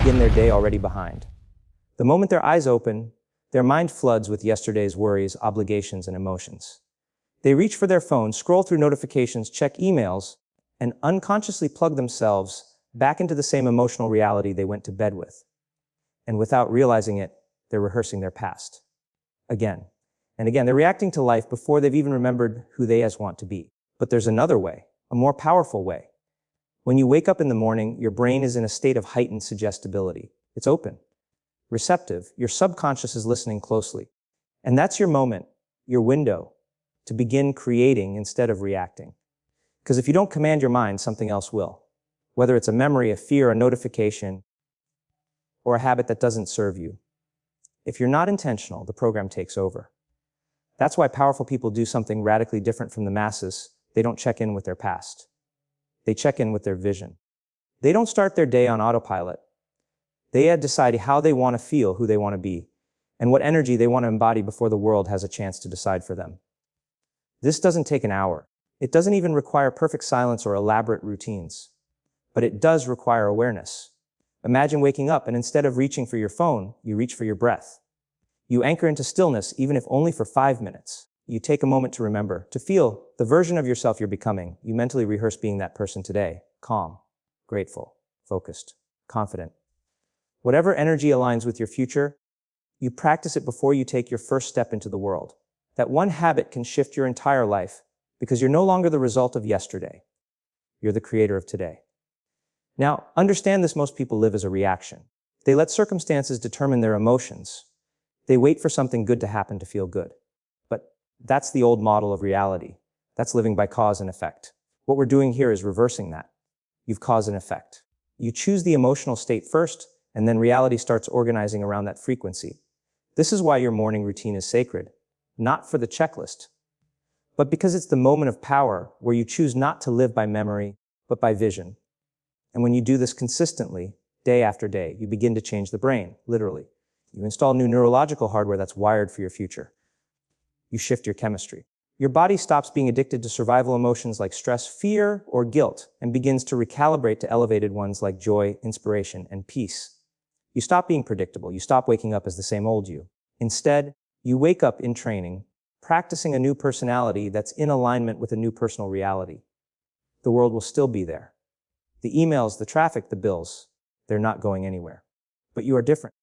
begin their day already behind. The moment their eyes open, their mind floods with yesterday's worries, obligations, and emotions. They reach for their phone, scroll through notifications, check emails, and unconsciously plug themselves back into the same emotional reality they went to bed with. And without realizing it, they're rehearsing their past. Again and again, they're reacting to life before they've even remembered who they want to be. But there's another way, a more powerful way. When you wake up in the morning, your brain is in a state of heightened suggestibility. It's open, receptive. Your subconscious is listening closely. And that's your moment, your window, to begin creating instead of reacting. Because if you don't command your mind, something else will. Whether it's a memory, a fear, a notification, or a habit that doesn't serve you. If you're not intentional, the program takes over. That's why powerful people do something radically different from the masses. They don't check in with their past. They check in with their vision. They don't start their day on autopilot. They decide how they want to feel, who they want to be, and what energy they want to embody before the world has a chance to decide for them. This doesn't take an hour. It doesn't even require perfect silence or elaborate routines. But it does require awareness. Imagine waking up and instead of reaching for your phone, you reach for your breath. You anchor into stillness, even if only for 5 minutes. You take a moment to remember, to feel the version of yourself you're becoming. You mentally rehearse being that person today. Calm, grateful, focused, confident. Whatever energy aligns with your future, you practice it before you take your first step into the world. That one habit can shift your entire life because you're no longer the result of yesterday. You're the creator of today. Now, understand this: most people live as a reaction. They let circumstances determine their emotions. They wait for something good to happen to feel good. But that's the old model of reality. That's living by cause and effect. What we're doing here is reversing that. You've cause and effect. You choose the emotional state first, and then reality starts organizing around that frequency. This is why your morning routine is sacred. Not for the checklist, but because it's the moment of power where you choose not to live by memory, but by vision. And when you do this consistently, day after day, you begin to change the brain, literally. You install new neurological hardware that's wired for your future. You shift your chemistry. Your body stops being addicted to survival emotions like stress, fear, or guilt, and begins to recalibrate to elevated ones like joy, inspiration, and peace. You stop being predictable. You stop waking up as the same old you. Instead, you wake up in training, practicing a new personality that's in alignment with a new personal reality. The world will still be there. The emails, the traffic, the bills, they're not going anywhere. But you are different.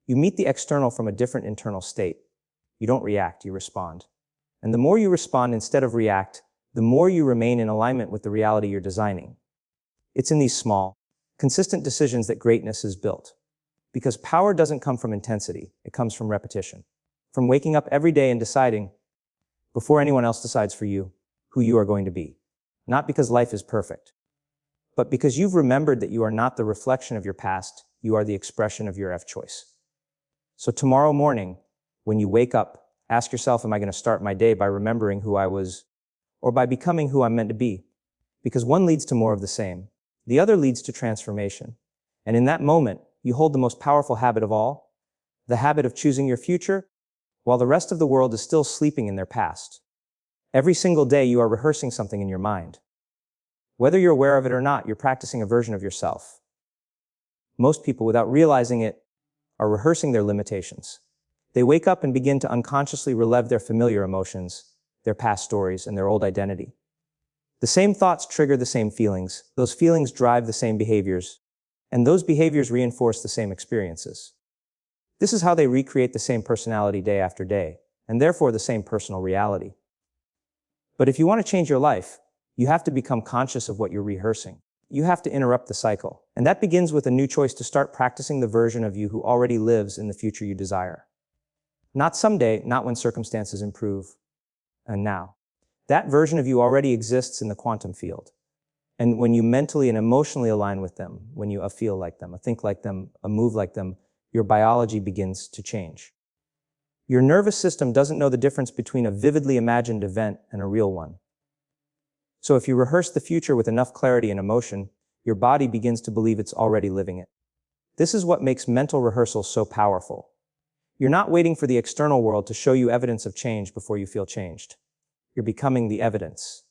You meet the external from a different internal state. You don't react, you respond. And the more you respond instead of react, the more you remain in alignment with the reality you're designing. It's in these small, consistent decisions that greatness is built. Because power doesn't come from intensity, it comes from repetition. From waking up every day and deciding, before anyone else decides for you, who you are going to be. Not because life is perfect, but because you've remembered that you are not the reflection of your past, you are the expression of your choice. So tomorrow morning, when you wake up, ask yourself, am I going to start my day by remembering who I was, or by becoming who I'm meant to be? Because one leads to more of the same. The other leads to transformation. And in that moment, you hold the most powerful habit of all, the habit of choosing your future, while the rest of the world is still sleeping in their past. Every single day, you are rehearsing something in your mind. Whether you're aware of it or not, you're practicing a version of yourself. Most people, without realizing it, are rehearsing their limitations. They wake up and begin to unconsciously relive their familiar emotions, their past stories, and their old identity. The same thoughts trigger the same feelings, those feelings drive the same behaviors, and those behaviors reinforce the same experiences. This is how they recreate the same personality day after day, and therefore the same personal reality. But if you want to change your life, you have to become conscious of what you're rehearsing. You have to interrupt the cycle. And that begins with a new choice to start practicing the version of you who already lives in the future you desire. Not someday, not when circumstances improve, and now. That version of you already exists in the quantum field. And when you mentally and emotionally align with them, when you feel like them, think like them, move like them, your biology begins to change. Your nervous system doesn't know the difference between a vividly imagined event and a real one. So if you rehearse the future with enough clarity and emotion, your body begins to believe it's already living it. This is what makes mental rehearsal so powerful. You're not waiting for the external world to show you evidence of change before you feel changed. You're becoming the evidence.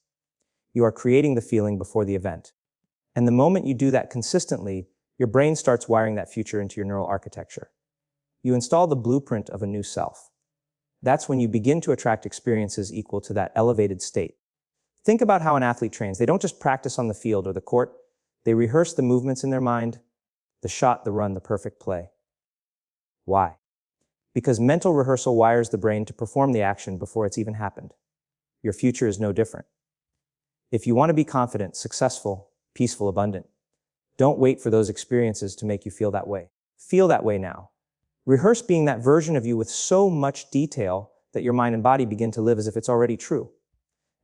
You are creating the feeling before the event. And the moment you do that consistently, Your brain starts wiring that future into your neural architecture. You install the blueprint of a new self. That's when you begin to attract experiences equal to that elevated state. Think about how an athlete trains. They don't just practice on the field or the court. They rehearse the movements in their mind, the shot, the run, the perfect play. Why? Because mental rehearsal wires the brain to perform the action before it's even happened. Your future is no different. If you want to be confident, successful, peaceful, abundant, don't wait for those experiences to make you feel that way. Feel that way now. Rehearse being that version of you with so much detail that your mind and body begin to live as if it's already true.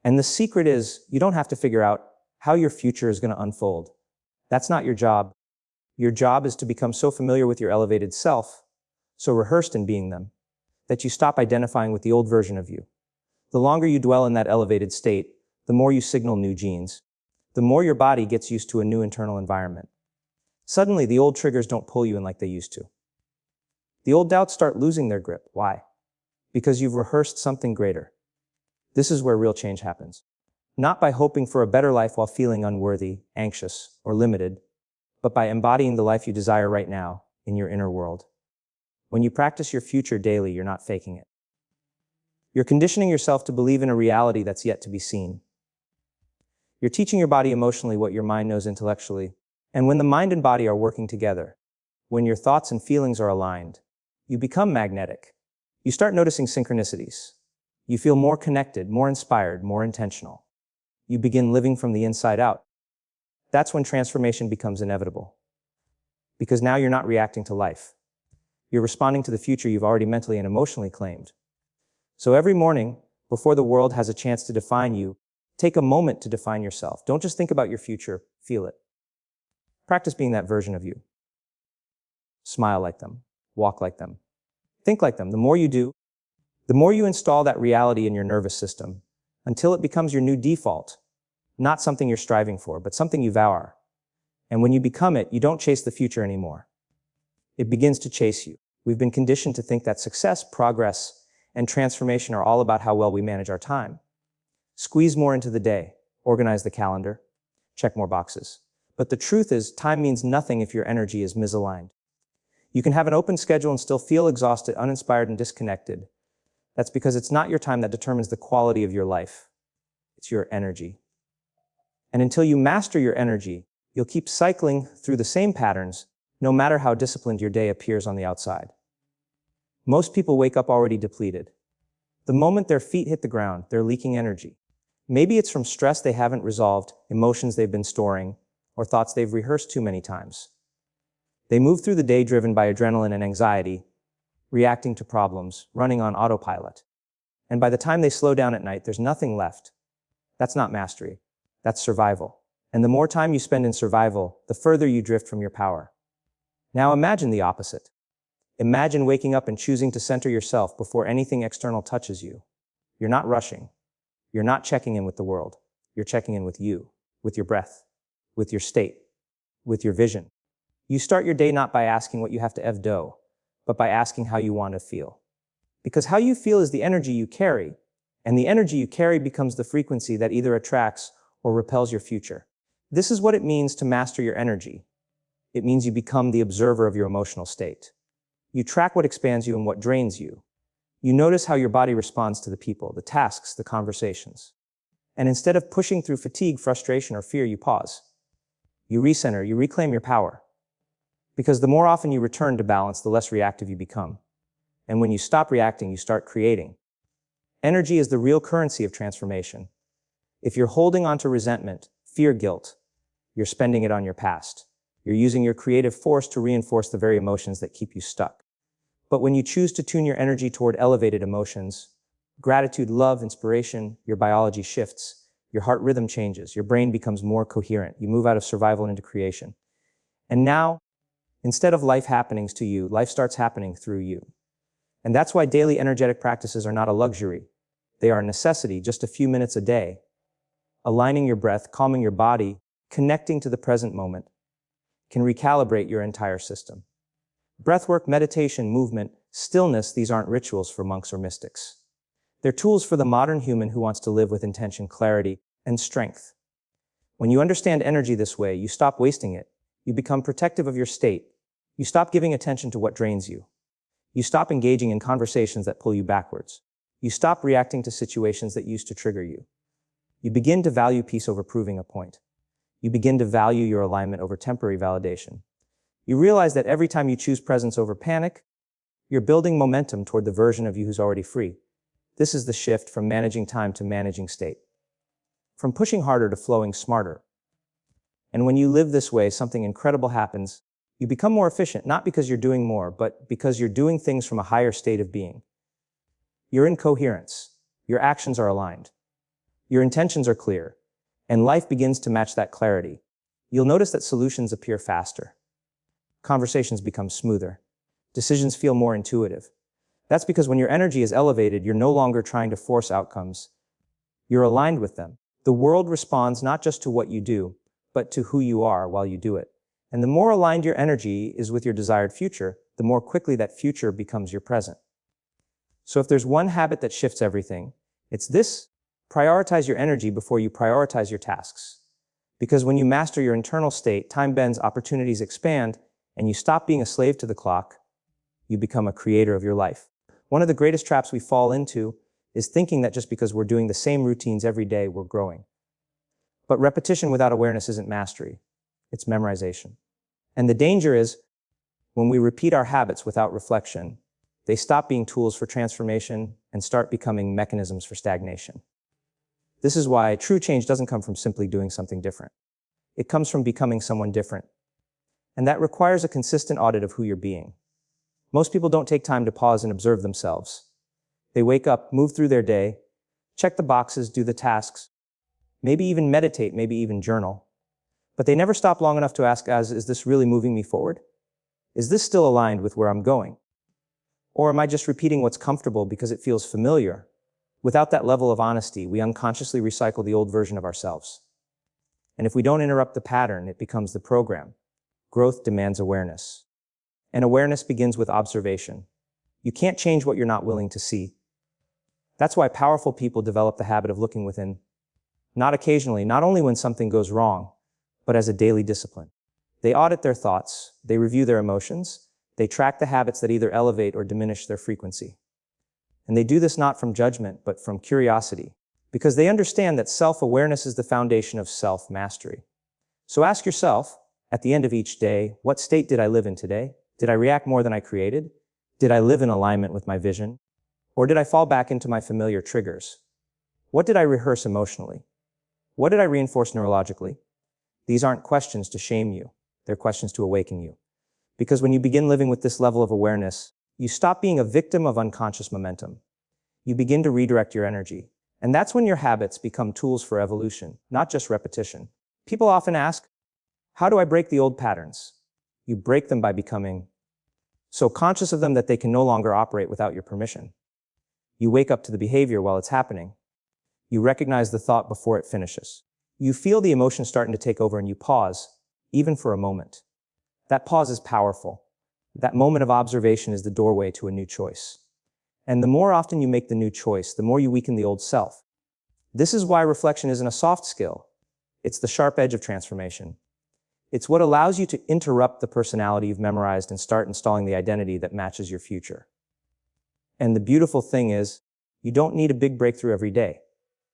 And the secret is, you don't have to figure out how your future is going to unfold. That's not your job. Your job is to become so familiar with your elevated self, so rehearsed in being them, that you stop identifying with the old version of you. The longer you dwell in that elevated state, the more you signal new genes, the more your body gets used to a new internal environment. Suddenly, the old triggers don't pull you in like they used to. The old doubts start losing their grip. Why? Because you've rehearsed something greater. This is where real change happens. Not by hoping for a better life while feeling unworthy, anxious, or limited, but by embodying the life you desire right now in your inner world. When you practice your future daily, you're not faking it. You're conditioning yourself to believe in a reality that's yet to be seen. You're teaching your body emotionally what your mind knows intellectually. And when the mind and body are working together, when your thoughts and feelings are aligned, you become magnetic. You start noticing synchronicities. You feel more connected, more inspired, more intentional. You begin living from the inside out. That's when transformation becomes inevitable. Because now you're not reacting to life. You're responding to the future you've already mentally and emotionally claimed. So every morning, before the world has a chance to define you, take a moment to define yourself. Don't just think about your future, feel it. Practice being that version of you. Smile like them, walk like them, think like them. The more you do, the more you install that reality in your nervous system until it becomes your new default, not something you're striving for, but something you vow are. And when you become it, you don't chase the future anymore. It begins to chase you. We've been conditioned to think that success, progress, and transformation are all about how well we manage our time. Squeeze more into the day, organize the calendar, check more boxes. But the truth is, time means nothing if your energy is misaligned. You can have an open schedule and still feel exhausted, uninspired, and disconnected. That's because it's not your time that determines the quality of your life. It's your energy. And until you master your energy, you'll keep cycling through the same patterns, no matter how disciplined your day appears on the outside. Most people wake up already depleted. The moment their feet hit the ground, they're leaking energy. Maybe it's from stress they haven't resolved, emotions they've been storing, or thoughts they've rehearsed too many times. They move through the day driven by adrenaline and anxiety, reacting to problems, running on autopilot. And by the time they slow down at night, there's nothing left. That's not mastery. That's survival. And the more time you spend in survival, the further you drift from your power. Now imagine the opposite. Imagine waking up and choosing to center yourself before anything external touches you. You're not rushing. You're not checking in with the world. You're checking in with you, with your breath, with your state, with your vision. You start your day not by asking what you have to do, but by asking how you want to feel. Because how you feel is the energy you carry, and the energy you carry becomes the frequency that either attracts or repels your future. This is what it means to master your energy. It means you become the observer of your emotional state. You track what expands you and what drains you. You notice how your body responds to the people, the tasks, the conversations. And instead of pushing through fatigue, frustration, or fear, you pause. You recenter, you reclaim your power. Because the more often you return to balance, the less reactive you become. And when you stop reacting, you start creating. Energy is the real currency of transformation. If you're holding on to resentment, fear, guilt, you're spending it on your past. You're using your creative force to reinforce the very emotions that keep you stuck. But when you choose to tune your energy toward elevated emotions, gratitude, love, inspiration, your biology shifts, your heart rhythm changes, your brain becomes more coherent, you move out of survival and into creation. And now, instead of life happenings to you, life starts happening through you. And that's why daily energetic practices are not a luxury. They are a necessity, just a few minutes a day. Aligning your breath, calming your body, connecting to the present moment can recalibrate your entire system. Breathwork, meditation, movement, stillness, these aren't rituals for monks or mystics. They're tools for the modern human who wants to live with intention, clarity, and strength. When you understand energy this way, you stop wasting it. You become protective of your state. You stop giving attention to what drains you. You stop engaging in conversations that pull you backwards. You stop reacting to situations that used to trigger you. You begin to value peace over proving a point. You begin to value your alignment over temporary validation. You realize that every time you choose presence over panic, you're building momentum toward the version of you who's already free. This is the shift from managing time to managing state. From pushing harder to flowing smarter. And when you live this way, something incredible happens. You become more efficient, not because you're doing more, but because you're doing things from a higher state of being. You're in coherence. Your actions are aligned. Your intentions are clear. And life begins to match that clarity. You'll notice that solutions appear faster. Conversations become smoother. Decisions feel more intuitive. That's because when your energy is elevated, you're no longer trying to force outcomes. You're aligned with them. The world responds not just to what you do, but to who you are while you do it. And the more aligned your energy is with your desired future, the more quickly that future becomes your present. So if there's one habit that shifts everything, it's this: prioritize your energy before you prioritize your tasks. Because when you master your internal state, time bends, opportunities expand, and you stop being a slave to the clock, you become a creator of your life. One of the greatest traps we fall into is thinking that just because we're doing the same routines every day, we're growing. But repetition without awareness isn't mastery, it's memorization. And the danger is, when we repeat our habits without reflection, they stop being tools for transformation and start becoming mechanisms for stagnation. This is why true change doesn't come from simply doing something different. It comes from becoming someone different. And that requires a consistent audit of who you're being. Most people don't take time to pause and observe themselves. They wake up, move through their day, check the boxes, do the tasks, maybe even meditate, maybe even journal. But they never stop long enough to ask, is this really moving me forward? Is this still aligned with where I'm going? Or am I just repeating what's comfortable because it feels familiar? Without that level of honesty, we unconsciously recycle the old version of ourselves. And if we don't interrupt the pattern, it becomes the program. Growth demands awareness. And awareness begins with observation. You can't change what you're not willing to see. That's why powerful people develop the habit of looking within. Not occasionally, not only when something goes wrong, but as a daily discipline. They audit their thoughts, they review their emotions, they track the habits that either elevate or diminish their frequency. And they do this not from judgment, but from curiosity, because they understand that self-awareness is the foundation of self-mastery. So ask yourself, at the end of each day, what state did I live in today? Did I react more than I created? Did I live in alignment with my vision? Or did I fall back into my familiar triggers? What did I rehearse emotionally? What did I reinforce neurologically? These aren't questions to shame you. They're questions to awaken you. Because when you begin living with this level of awareness, you stop being a victim of unconscious momentum. You begin to redirect your energy. And that's when your habits become tools for evolution, not just repetition. People often ask, how do I break the old patterns? You break them by becoming so conscious of them that they can no longer operate without your permission. You wake up to the behavior while it's happening. You recognize the thought before it finishes. You feel the emotion starting to take over and you pause, even for a moment. That pause is powerful. That moment of observation is the doorway to a new choice. And the more often you make the new choice, the more you weaken the old self. This is why reflection isn't a soft skill. It's the sharp edge of transformation. It's what allows you to interrupt the personality you've memorized and start installing the identity that matches your future. And the beautiful thing is, you don't need a big breakthrough every day.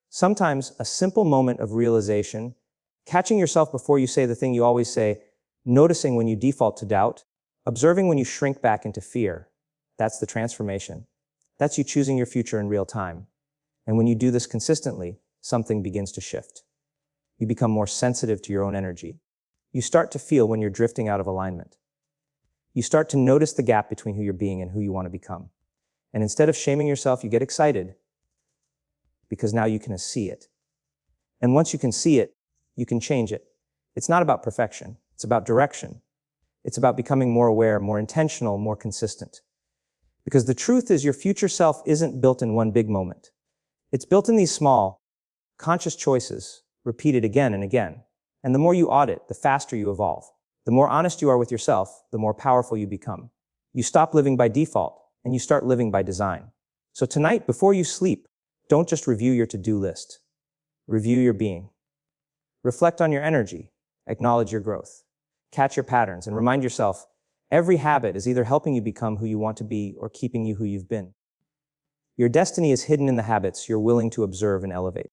Sometimes a simple moment of realization, catching yourself before you say the thing you always say, noticing when you default to doubt, observing when you shrink back into fear, that's the transformation. That's you choosing your future in real time. And when you do this consistently, something begins to shift. You become more sensitive to your own energy. You start to feel when you're drifting out of alignment. You start to notice the gap between who you're being and who you want to become. And instead of shaming yourself, you get excited because now you can see it. And once you can see it, you can change it. It's not about perfection. It's about direction. It's about becoming more aware, more intentional, more consistent. Because the truth is your future self isn't built in one big moment. It's built in these small, conscious choices, repeated again and again. And the more you audit, the faster you evolve. The more honest you are with yourself, the more powerful you become. You stop living by default, and you start living by design. So tonight, before you sleep, don't just review your to-do list. Review your being. Reflect on your energy. Acknowledge your growth. catch your patterns, and remind yourself, every habit is either helping you become who you want to be or keeping you who you've been. Your destiny is hidden in the habits you're willing to observe and elevate.